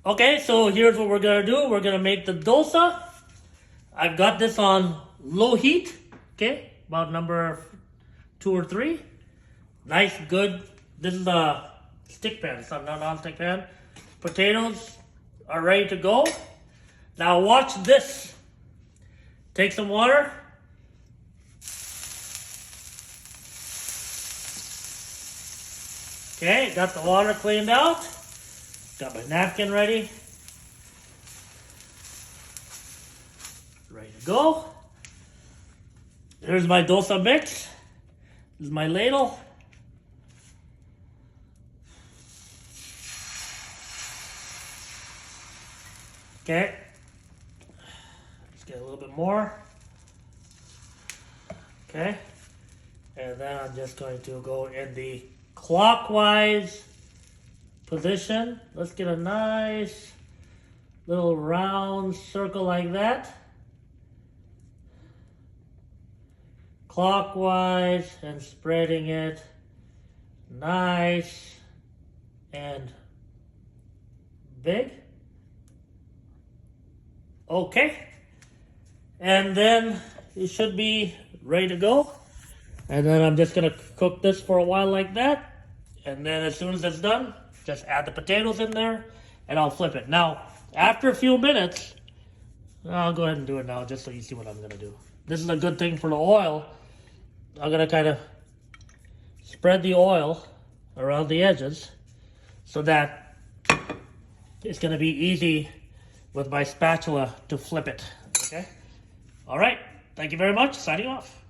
Okay, so here's what we're gonna do. We're gonna make the dosa. I've got this on low heat, okay, about number 2 or 3. Nice, good. This is a stick pan, it's not a non-stick pan. Potatoes are ready to go. Now watch this. Take some water. Okay, got the water cleaned out. Got my napkin ready. Ready to go. Here's my dosa mix. This is my ladle. Okay. Let's get a little bit more. Okay. And then I'm just going to go in the clockwise position. Let's get a nice little round circle like that. Clockwise and spreading it nice and big. Okay. And then it should be ready to go. And then I'm just gonna cook this for a while like that. And then as soon as it's done, just add the potatoes in there and I'll flip it. Now, after a few minutes, I'll go ahead and do it now just so you see what I'm gonna do. This is a good thing for the oil. I'm gonna kind of spread the oil around the edges so that it's gonna be easy with my spatula to flip it, okay? All right, thank you very much, signing off.